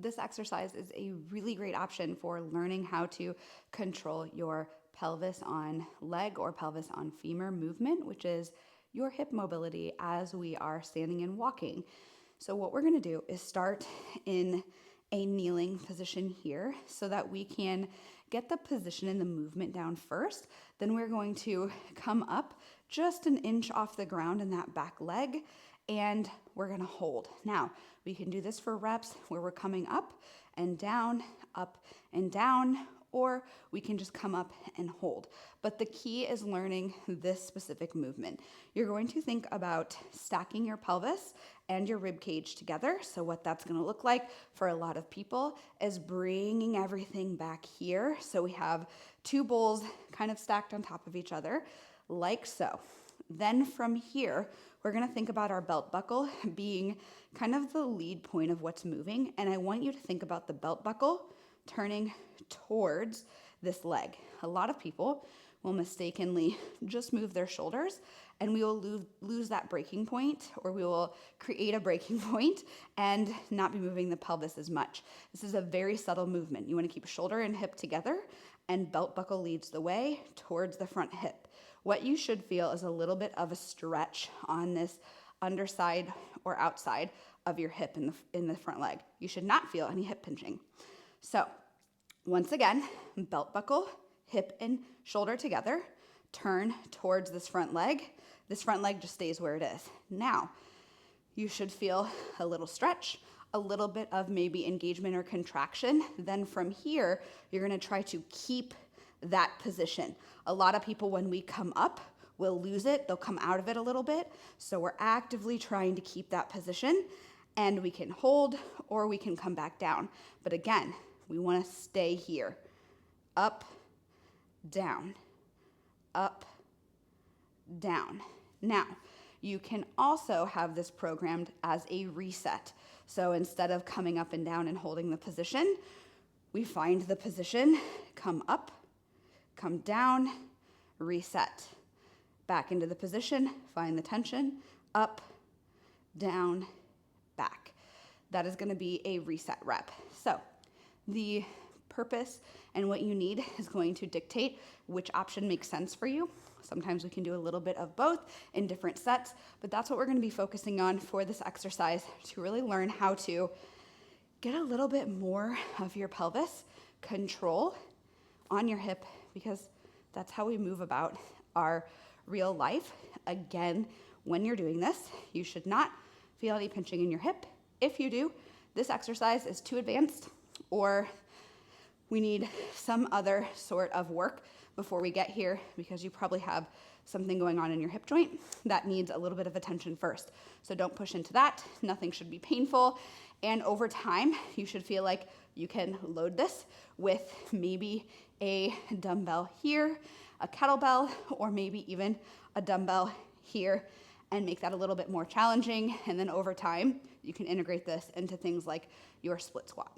This exercise is a really great option for learning how to control your pelvis on leg or pelvis on femur movement, which is your hip mobility as we are standing and walking. So what we're going to do is start in a kneeling position here so that we can get the position and the movement down first. Then we're going to come up just an inch off the ground in that back leg, and we're going to hold. Now, we can do this for reps where we're coming up and down, or we can just come up and hold. But the key is learning this specific movement. You're going to think about stacking your pelvis and your rib cage together. So what that's going to look like for a lot of people is bringing everything back here. So we have two bowls kind of stacked on top of each other, like so. Then from here, we're going to think about our belt buckle being kind of the lead point of what's moving. And I want you to think about the belt buckle turning towards this leg. A lot of people will mistakenly just move their shoulders, and we will lose that breaking point, or we will create a breaking point and not be moving the pelvis as much. This is a very subtle movement. You want to keep shoulder and hip together, and belt buckle leads the way towards the front hip. What you should feel is a little bit of a stretch on this underside or outside of your hip in the front leg. You should not feel any hip pinching. So once again, belt buckle, hip and shoulder together, turn towards this front leg. This front leg just stays where it is. Now, you should feel a little stretch, a little bit of maybe engagement or contraction. Then from here, you're going to try to keep that position. A lot of people, when we come up, will lose it. They'll come out of it a little bit. So we're actively trying to keep that position, and we can hold or we can come back down. But again, we want to stay here. Up, down, up, down. Now, you can also have this programmed as a reset. So instead of coming up and down and holding the position, we find the position, come up, come down, reset. Back into the position, find the tension, up, down, back. That is going to be a reset rep. So the purpose and what you need is going to dictate which option makes sense for you. Sometimes we can do a little bit of both in different sets, but that's what we're going to be focusing on for this exercise to really learn how to get a little bit more of your pelvis control on your hip, because that's how we move about our real life. Again, when you're doing this, you should not feel any pinching in your hip. If you do, this exercise is too advanced, or we need some other sort of work before we get here, because you probably have something going on in your hip joint that needs a little bit of attention first. So don't push into that. Nothing should be painful. And over time, you should feel like you can load this with maybe a dumbbell here, a kettlebell, or maybe even a dumbbell here, and make that a little bit more challenging. And then over time, you can integrate this into things like your split squat.